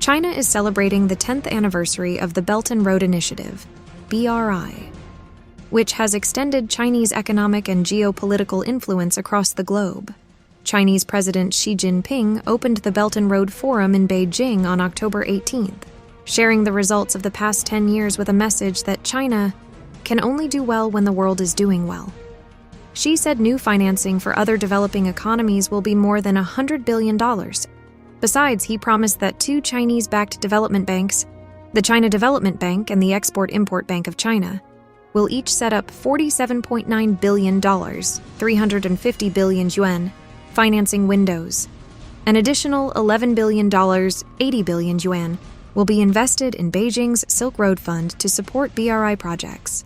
China is celebrating the 10th anniversary of the Belt and Road Initiative, BRI, which has extended Chinese economic and geopolitical influence across the globe. Chinese President Xi Jinping opened the Belt and Road Forum in Beijing on October 18th, sharing the results of the past 10 years with a message that China can only do well when the world is doing well. Xi said new financing for other developing economies will be more than $100 billion. Besides, he promised that two Chinese-backed development banks, the China Development Bank and the Export-Import Bank of China, will each set up $47.9 billion, 350 billion yuan, financing windows. An additional $11 billion, 80 billion yuan, will be invested in Beijing's Silk Road Fund to support BRI projects.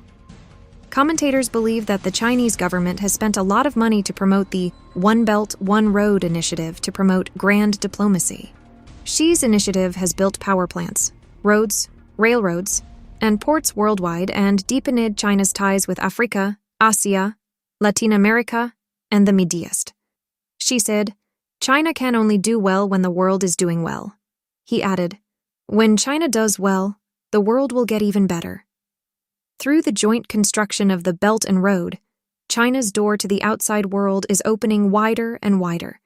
Commentators believe that the Chinese government has spent a lot of money to promote the One Belt, One Road initiative to promote grand diplomacy. Xi's initiative has built power plants, roads, railroads, and ports worldwide and deepened China's ties with Africa, Asia, Latin America, and the Middle East. Xi said, "China can only do well when the world is doing well." He added, "When China does well, the world will get even better." Through the joint construction of the Belt and Road, China's door to the outside world is opening wider and wider.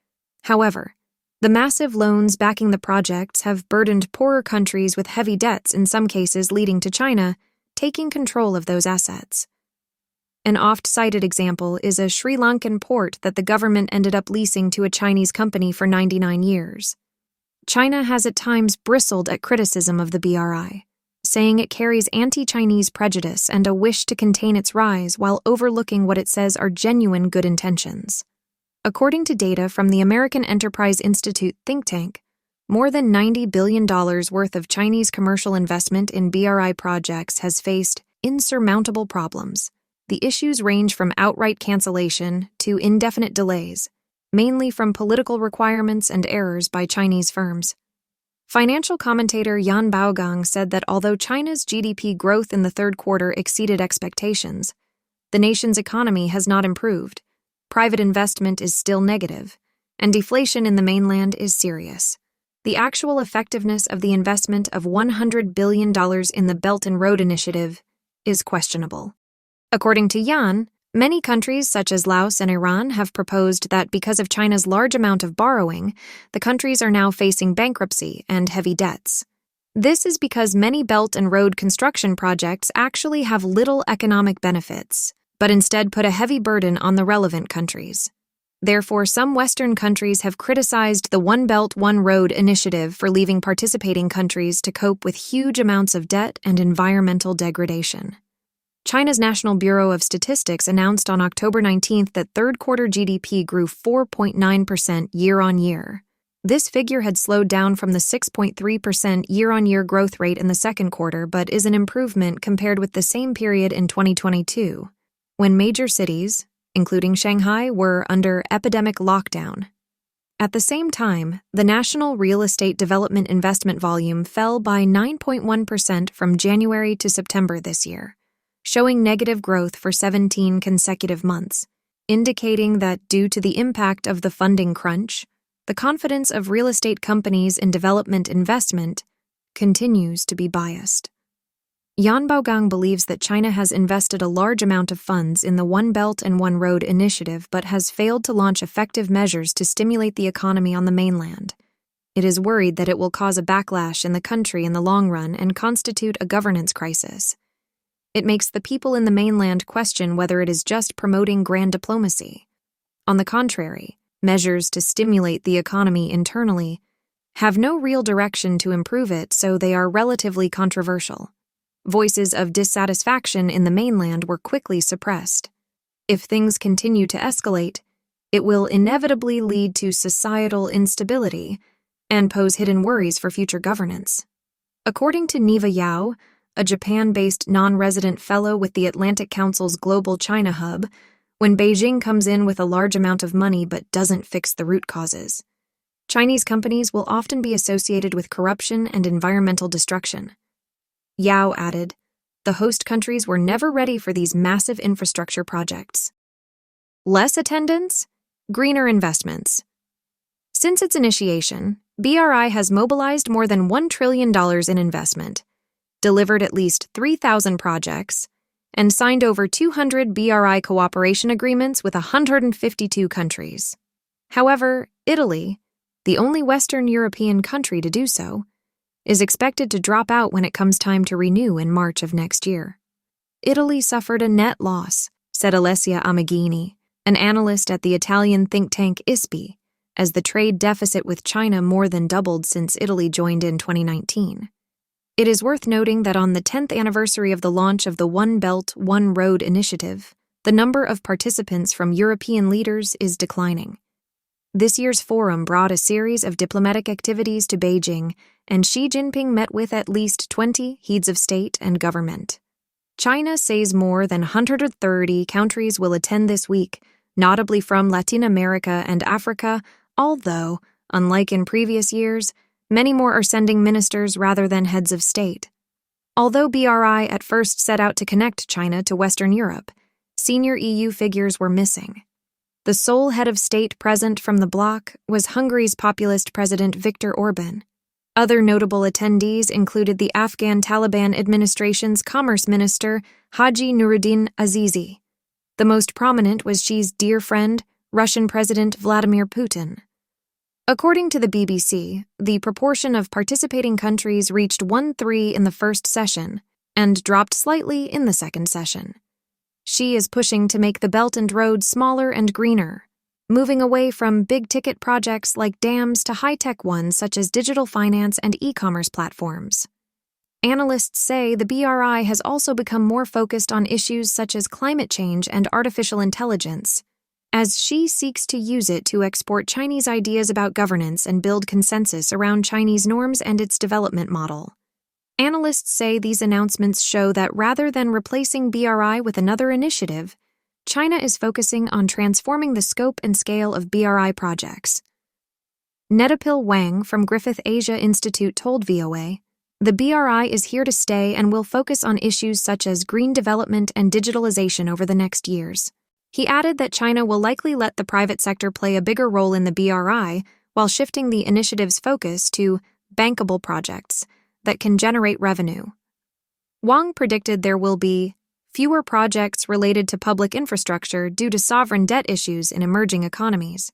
However, the massive loans backing the projects have burdened poorer countries with heavy debts, in some cases leading to China taking control of those assets. An oft-cited example is a Sri Lankan port that the government ended up leasing to a Chinese company for 99 years. China has at times bristled at criticism of the BRI, saying it carries anti-Chinese prejudice and a wish to contain its rise while overlooking what it says are genuine good intentions. According to data from the American Enterprise Institute think tank, more than $90 billion worth of Chinese commercial investment in BRI projects has faced insurmountable problems. The issues range from outright cancellation to indefinite delays, mainly from political requirements and errors by Chinese firms. Financial commentator Yan Baogang said that although China's GDP growth in the third quarter exceeded expectations, the nation's economy has not improved, private investment is still negative, and deflation in the mainland is serious. The actual effectiveness of the investment of $100 billion in the Belt and Road Initiative is questionable. According to Yan, many countries such as Laos and Iran have proposed that because of China's large amount of borrowing, the countries are now facing bankruptcy and heavy debts. This is because many belt and road construction projects actually have little economic benefits, but instead put a heavy burden on the relevant countries. Therefore, some Western countries have criticized the One Belt, One Road initiative for leaving participating countries to cope with huge amounts of debt and environmental degradation. China's National Bureau of Statistics announced on October 19th that third-quarter GDP grew 4.9% year-on-year. This figure had slowed down from the 6.3% year-on-year growth rate in the second quarter, but is an improvement compared with the same period in 2022, when major cities, including Shanghai, were under epidemic lockdown. At the same time, the national real estate development investment volume fell by 9.1% from January to September this year, showing negative growth for 17 consecutive months, indicating that due to the impact of the funding crunch, the confidence of real estate companies in development investment continues to be biased. Yan Baogang believes that China has invested a large amount of funds in the One Belt and One Road initiative but has failed to launch effective measures to stimulate the economy on the mainland. It is worried that it will cause a backlash in the country in the long run and constitute a governance crisis. It makes the people in the mainland question whether it is just promoting grand diplomacy. On the contrary, measures to stimulate the economy internally have no real direction to improve it, so they are relatively controversial. Voices of dissatisfaction in the mainland were quickly suppressed. If things continue to escalate, it will inevitably lead to societal instability and pose hidden worries for future governance. According to Neva Yao, a Japan-based non-resident fellow with the Atlantic Council's Global China Hub, when Beijing comes in with a large amount of money but doesn't fix the root causes, Chinese companies will often be associated with corruption and environmental destruction. Yao added, the host countries were never ready for these massive infrastructure projects. Less attendance, greener investments. Since its initiation, BRI has mobilized more than $1 trillion in investment, delivered at least 3,000 projects, and signed over 200 BRI cooperation agreements with 152 countries. However, Italy, the only Western European country to do so, is expected to drop out when it comes time to renew in March of next year. Italy suffered a net loss, said Alessia Amagini, an analyst at the Italian think tank ISPI, as the trade deficit with China more than doubled since Italy joined in 2019. It is worth noting that on the 10th anniversary of the launch of the One Belt, One Road initiative, the number of participants from European leaders is declining. This year's forum brought a series of diplomatic activities to Beijing, and Xi Jinping met with at least 20 heads of state and government. China says more than 130 countries will attend this week, notably from Latin America and Africa, although, unlike in previous years, many more are sending ministers rather than heads of state. Although BRI at first set out to connect China to Western Europe, senior EU figures were missing. The sole head of state present from the bloc was Hungary's populist President Viktor Orban. Other notable attendees included the Afghan Taliban administration's commerce minister, Haji Nuruddin Azizi. The most prominent was Xi's dear friend, Russian President Vladimir Putin. According to the BBC, the proportion of participating countries reached 1-3 in the first session and dropped slightly in the second session. Xi is pushing to make the Belt and Road smaller and greener, moving away from big-ticket projects like dams to high-tech ones such as digital finance and e-commerce platforms. Analysts say the BRI has also become more focused on issues such as climate change and artificial intelligence, as Xi seeks to use it to export Chinese ideas about governance and build consensus around Chinese norms and its development model. Analysts say these announcements show that rather than replacing BRI with another initiative, China is focusing on transforming the scope and scale of BRI projects. Netapil Wang from Griffith Asia Institute told VOA, "The BRI is here to stay and will focus on issues such as green development and digitalization over the next years." He added that China will likely let the private sector play a bigger role in the BRI while shifting the initiative's focus to bankable projects that can generate revenue. Wang predicted there will be fewer projects related to public infrastructure due to sovereign debt issues in emerging economies.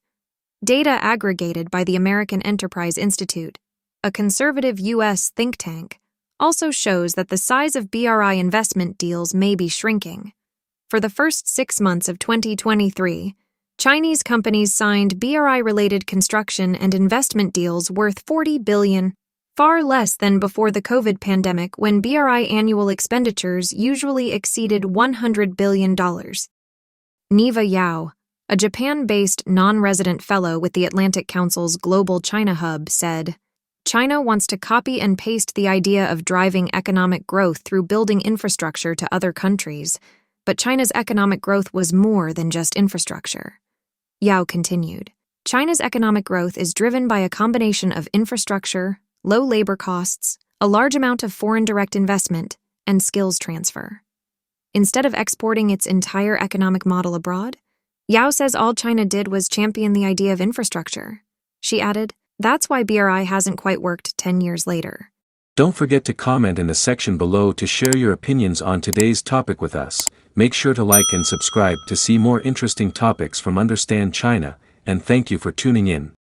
Data aggregated by the American Enterprise Institute, a conservative U.S. think tank, also shows that the size of BRI investment deals may be shrinking. For the first 6 months of 2023, Chinese companies signed BRI-related construction and investment deals worth $40 billion, far less than before the COVID pandemic when BRI annual expenditures usually exceeded $100 billion. Neva Yao, a Japan-based non-resident fellow with the Atlantic Council's Global China Hub, said, "China wants to copy and paste the idea of driving economic growth through building infrastructure to other countries, but China's economic growth was more than just infrastructure." Yao continued, "China's economic growth is driven by a combination of infrastructure, low labor costs, a large amount of foreign direct investment, and skills transfer. Instead of exporting its entire economic model abroad, Yao says all China did was champion the idea of infrastructure." She added, "That's why BRI hasn't quite worked 10 years later." Don't forget to comment in the section below to share your opinions on today's topic with us. Make sure to like and subscribe to see more interesting topics from Understand China, and thank you for tuning in.